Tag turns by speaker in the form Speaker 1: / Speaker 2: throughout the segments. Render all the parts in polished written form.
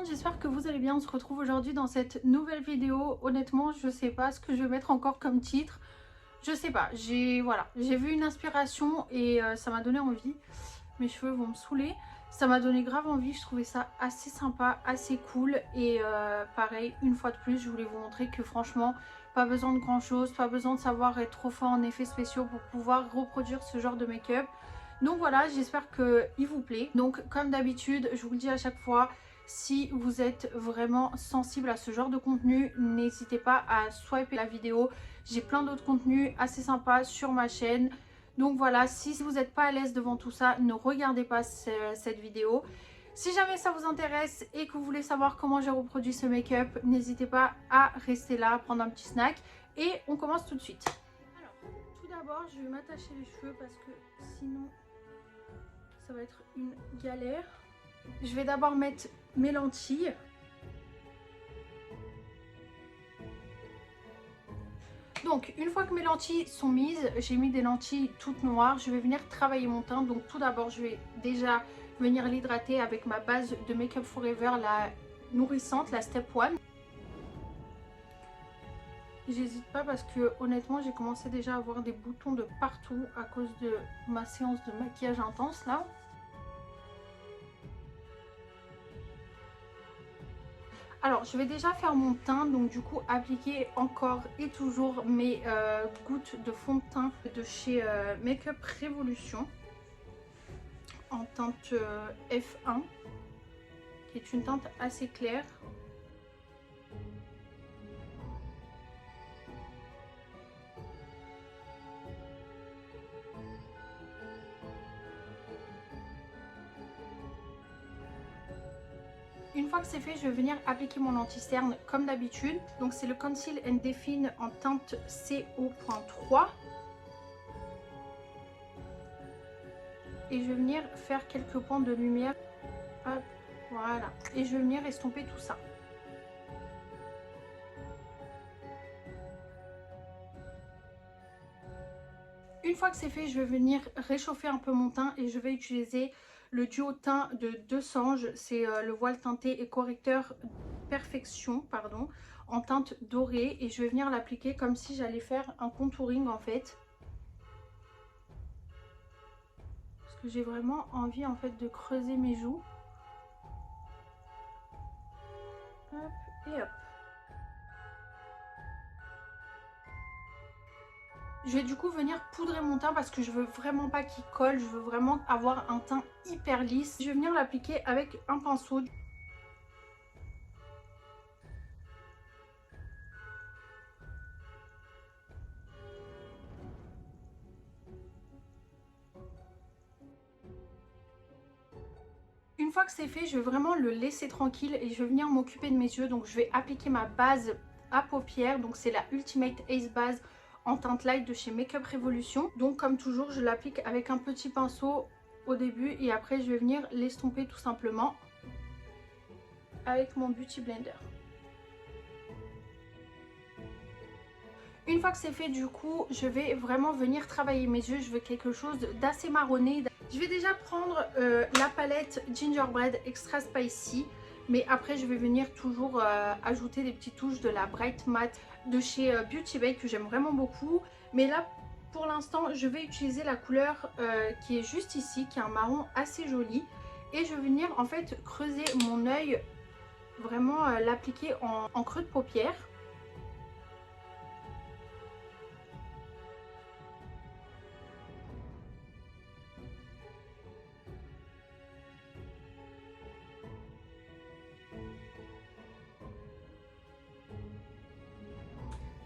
Speaker 1: J'espère que vous allez bien. On se retrouve aujourd'hui dans cette nouvelle vidéo. Honnêtement, je sais pas ce que je vais mettre encore comme titre. Je sais pas. J'ai vu une inspiration et ça m'a donné envie. Mes cheveux vont me saouler. Ça m'a donné grave envie. Je trouvais ça assez sympa, assez cool. Et pareil, une fois de plus, je voulais vous montrer que franchement, pas besoin de grand chose, pas besoin de savoir être trop fort en effets spéciaux pour pouvoir reproduire ce genre de make-up. Donc voilà, j'espère qu'il vous plaît. Donc comme d'habitude, je vous le dis à chaque fois, si vous êtes vraiment sensible à ce genre de contenu, n'hésitez pas à swiper la vidéo. J'ai plein d'autres contenus assez sympas sur ma chaîne. Donc voilà, si vous n'êtes pas à l'aise devant tout ça, ne regardez pas cette vidéo. Si jamais ça vous intéresse et que vous voulez savoir comment j'ai reproduit ce make-up, n'hésitez pas à rester là, prendre un petit snack. Et on commence tout de suite. Alors, tout d'abord, je vais m'attacher les cheveux parce que sinon, ça va être une galère. Je vais d'abord mettre mes lentilles. Donc une fois que mes lentilles sont mises, j'ai mis des lentilles toutes noires. Je vais venir travailler mon teint. Donc tout d'abord, je vais déjà venir l'hydrater avec ma base de Make Up Forever, la nourrissante, la Step 1. J'hésite pas parce que honnêtement, j'ai commencé déjà à avoir des boutons de partout à cause de ma séance de maquillage intense là. Alors je vais déjà faire mon teint, donc du coup appliquer encore et toujours mes gouttes de fond de teint de chez Make Up Revolution en teinte F1 qui est une teinte assez claire. Une fois que c'est fait, je vais venir appliquer mon anti-cerne comme d'habitude. Donc c'est le Conceal and Define en teinte CO.3. Et je vais venir faire quelques points de lumière. Hop, voilà. Et je vais venir estomper tout ça. Une fois que c'est fait, je vais venir réchauffer un peu mon teint et je vais utiliser le duo teint de Deux Sanges. C'est le voile teinté et correcteur Perfection, pardon, en teinte dorée. Et je vais venir l'appliquer comme si j'allais faire un contouring en fait. Parce que j'ai vraiment envie en fait de creuser mes joues. Hop et hop. Je vais du coup venir poudrer mon teint parce que je veux vraiment pas qu'il colle, je veux vraiment avoir un teint hyper lisse. Je vais venir l'appliquer avec un pinceau. Une fois que c'est fait, je vais vraiment le laisser tranquille et je vais venir m'occuper de mes yeux. Donc je vais appliquer ma base à paupières, donc c'est la Ultimate Ace Base en teinte light de chez Make Up Revolution. Donc comme toujours, je l'applique avec un petit pinceau au début et après je vais venir l'estomper tout simplement avec mon Beauty Blender. Une fois que c'est fait, du coup, je vais vraiment venir travailler mes yeux. Je veux quelque chose d'assez marronné. Je vais déjà prendre la palette Gingerbread Extra Spicy. Mais après, je vais venir toujours ajouter des petites touches de la Bright Matte de chez Beauty Bay que j'aime vraiment beaucoup. Mais là, pour l'instant, je vais utiliser la couleur qui est juste ici, qui est un marron assez joli. Et je vais venir en fait creuser mon œil, vraiment l'appliquer en creux de paupière.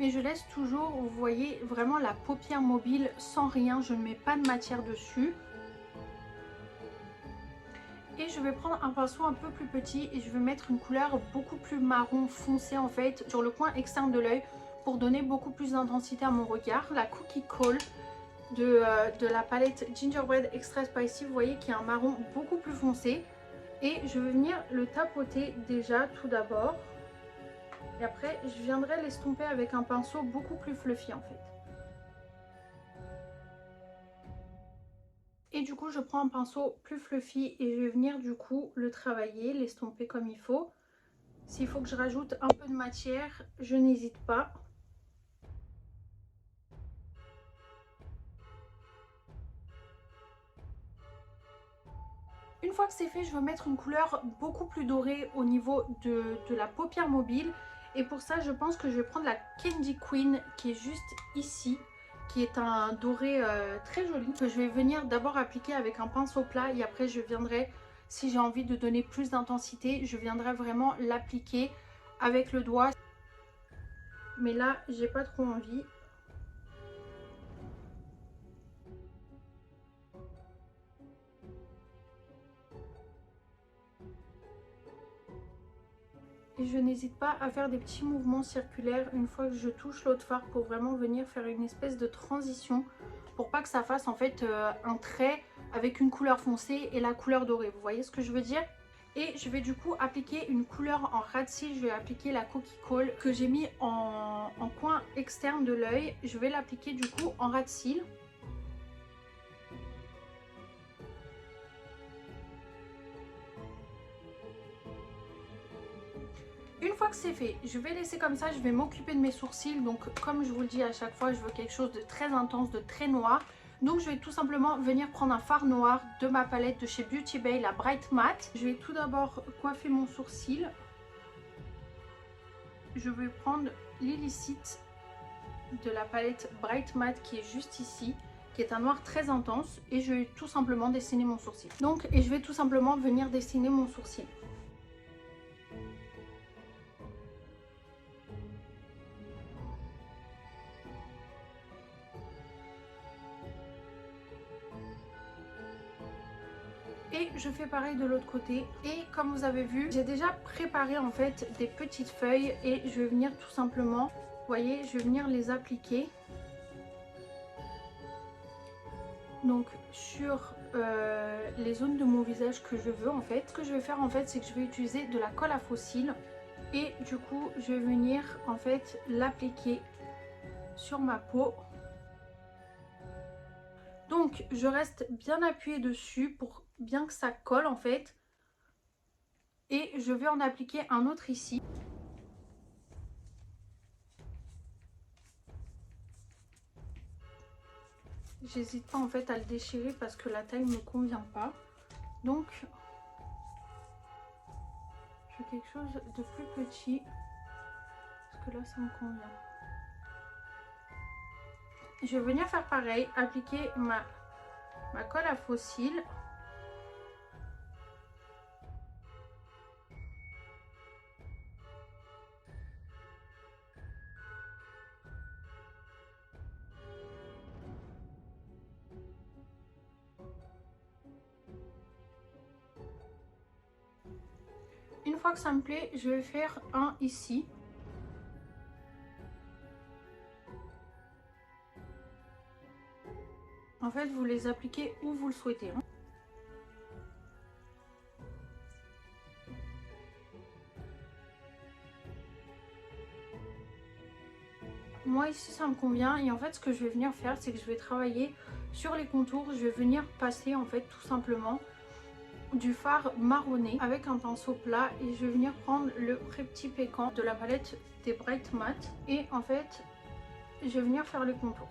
Speaker 1: Mais je laisse toujours, vous voyez, vraiment la paupière mobile sans rien. Je ne mets pas de matière dessus. Et je vais prendre un pinceau un peu plus petit et je vais mettre une couleur beaucoup plus marron foncé en fait sur le coin externe de l'œil pour donner beaucoup plus d'intensité à mon regard. La Cookie Call de la palette Gingerbread Extra Spicy, vous voyez qu'il y a un marron beaucoup plus foncé. Et je vais venir le tapoter déjà tout d'abord. Et après je viendrai l'estomper avec un pinceau beaucoup plus fluffy en fait. Et du coup je prends un pinceau plus fluffy et je vais venir du coup le travailler, l'estomper comme il faut. S'il faut que je rajoute un peu de matière, je n'hésite pas. Une fois que c'est fait, je vais mettre une couleur beaucoup plus dorée au niveau de la paupière mobile. Et pour ça, je pense que je vais prendre la Candy Queen qui est juste ici, qui est un doré très joli, que je vais venir d'abord appliquer avec un pinceau plat et après je viendrai, si j'ai envie de donner plus d'intensité, je viendrai vraiment l'appliquer avec le doigt. Mais là, j'ai pas trop envie. Et je n'hésite pas à faire des petits mouvements circulaires une fois que je touche l'autre fard pour vraiment venir faire une espèce de transition pour pas que ça fasse en fait un trait avec une couleur foncée et la couleur dorée. Vous voyez ce que je veux dire? Et je vais du coup appliquer une couleur en ras de cils. Je vais appliquer la Cookie Call que j'ai mis en coin externe de l'œil. Je vais l'appliquer du coup en ras de cils. Une fois que c'est fait, je vais laisser comme ça, je vais m'occuper de mes sourcils. Donc comme je vous le dis à chaque fois, je veux quelque chose de très intense, de très noir. Donc je vais tout simplement venir prendre un fard noir de ma palette de chez Beauty Bay, la Bright Matte. Je vais tout d'abord coiffer mon sourcil. Je vais prendre l'illicite de la palette Bright Matte qui est juste ici, qui est un noir très intense. Et je vais tout simplement dessiner mon sourcil. Et je vais tout simplement venir dessiner mon sourcil. Et je fais pareil de l'autre côté. Et comme vous avez vu, j'ai déjà préparé en fait des petites feuilles. Et je vais venir tout simplement, vous voyez, je vais venir les appliquer. Donc sur les zones de mon visage que je veux en fait. Ce que je vais faire en fait, c'est que je vais utiliser de la colle à faux cils. Et du coup, je vais venir en fait l'appliquer sur ma peau. Donc je reste bien appuyée dessus pour bien que ça colle en fait. Et je vais en appliquer un autre ici. J'hésite pas en fait à le déchirer parce que la taille ne me convient pas. Donc je fais quelque chose de plus petit parce que là ça me convient. Je vais venir faire pareil, appliquer ma colle à faux cils. Une fois que ça me plaît, je vais faire un ici. En fait, vous les appliquez où vous le souhaitez. Moi ici ça me convient et en fait ce que je vais venir faire, c'est que je vais travailler sur les contours. Je vais venir passer en fait tout simplement du fard marronné avec un pinceau plat et je vais venir prendre le Petit Pécan de la palette des Bright Matte et en fait je vais venir faire les contours.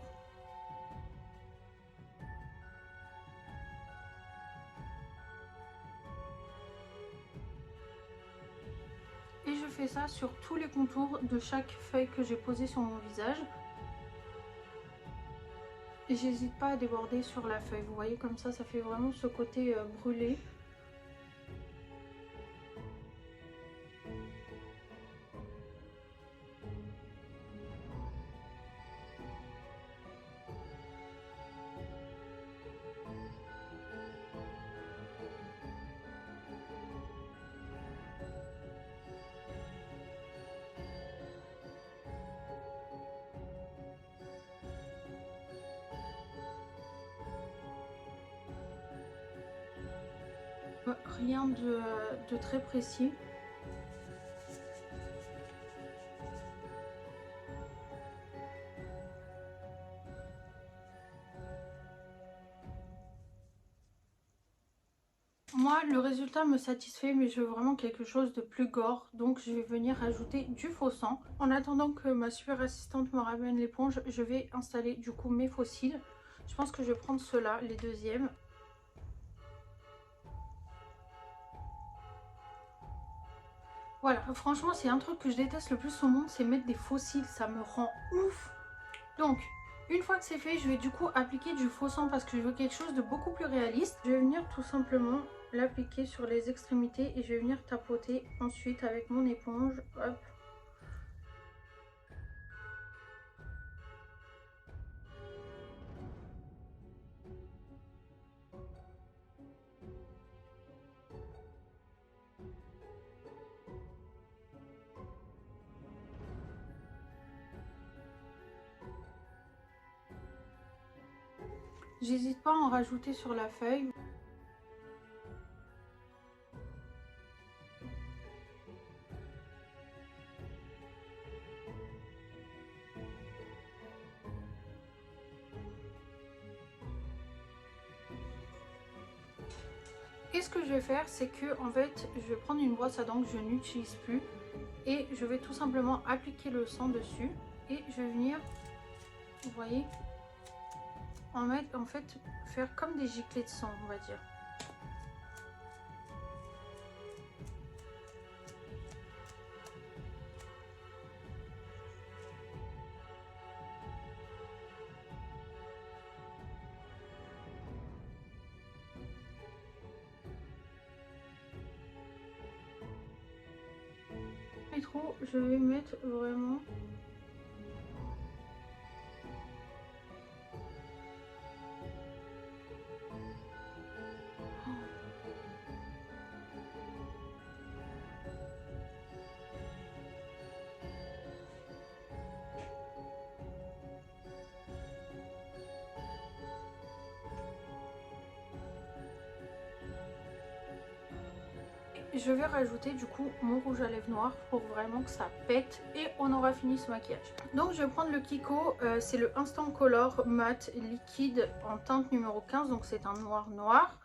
Speaker 1: Et je fais ça sur tous les contours de chaque feuille que j'ai posée sur mon visage. Et j'hésite pas à déborder sur la feuille, vous voyez comme ça fait vraiment ce côté brûlé. Rien de très précis. Moi, le résultat me satisfait, mais je veux vraiment quelque chose de plus gore. Donc, je vais venir ajouter du faux sang. En attendant que ma super assistante me ramène l'éponge, je vais installer du coup mes faux cils. Je pense que je vais prendre ceux-là, les deuxièmes. Voilà, franchement, c'est un truc que je déteste le plus au monde, c'est mettre des faux cils. Ça me rend ouf. Donc, une fois que c'est fait, je vais du coup appliquer du faux sang parce que je veux quelque chose de beaucoup plus réaliste. Je vais venir tout simplement l'appliquer sur les extrémités et je vais venir tapoter ensuite avec mon éponge. Hop. J'hésite pas à en rajouter sur la feuille. Et ce que je vais faire, c'est que en fait, je vais prendre une brosse à dents que je n'utilise plus et je vais tout simplement appliquer le sang dessus et je vais venir, vous voyez, en fait faire comme des giclées de sang, on va dire. Et trop, je vais mettre vraiment je vais rajouter du coup mon rouge à lèvres noir pour vraiment que ça pète et on aura fini ce maquillage. Donc je vais prendre le Kiko, c'est le Instant Color Matte Liquide en teinte numéro 15, donc c'est un noir noir.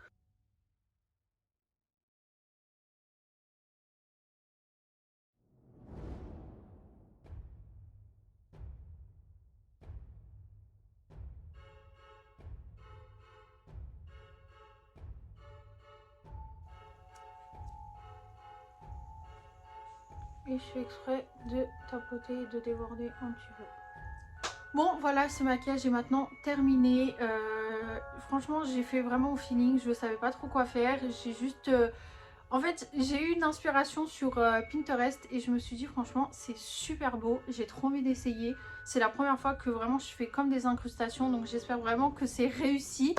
Speaker 1: Et je fais exprès de tapoter et de déborder un petit peu. Bon voilà, ce maquillage est maintenant terminé. Franchement j'ai fait vraiment au feeling, je ne savais pas trop quoi faire. J'ai juste... En fait j'ai eu une inspiration sur Pinterest et je me suis dit franchement c'est super beau. J'ai trop envie d'essayer. C'est la première fois que vraiment je fais comme des incrustations, donc j'espère vraiment que c'est réussi.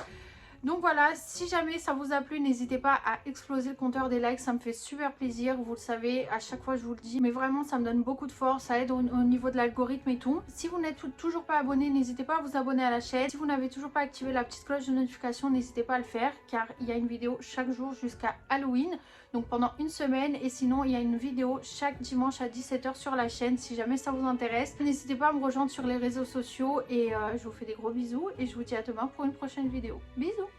Speaker 1: Donc voilà, si jamais ça vous a plu, n'hésitez pas à exploser le compteur des likes, ça me fait super plaisir, vous le savez, à chaque fois je vous le dis. Mais vraiment ça me donne beaucoup de force, ça aide au niveau de l'algorithme et tout. Si vous n'êtes toujours pas abonné, n'hésitez pas à vous abonner à la chaîne. Si vous n'avez toujours pas activé la petite cloche de notification, n'hésitez pas à le faire car il y a une vidéo chaque jour jusqu'à Halloween. Donc pendant une semaine et sinon il y a une vidéo chaque dimanche à 17 h sur la chaîne si jamais ça vous intéresse. N'hésitez pas à me rejoindre sur les réseaux sociaux et je vous fais des gros bisous et je vous dis à demain pour une prochaine vidéo. Bisous!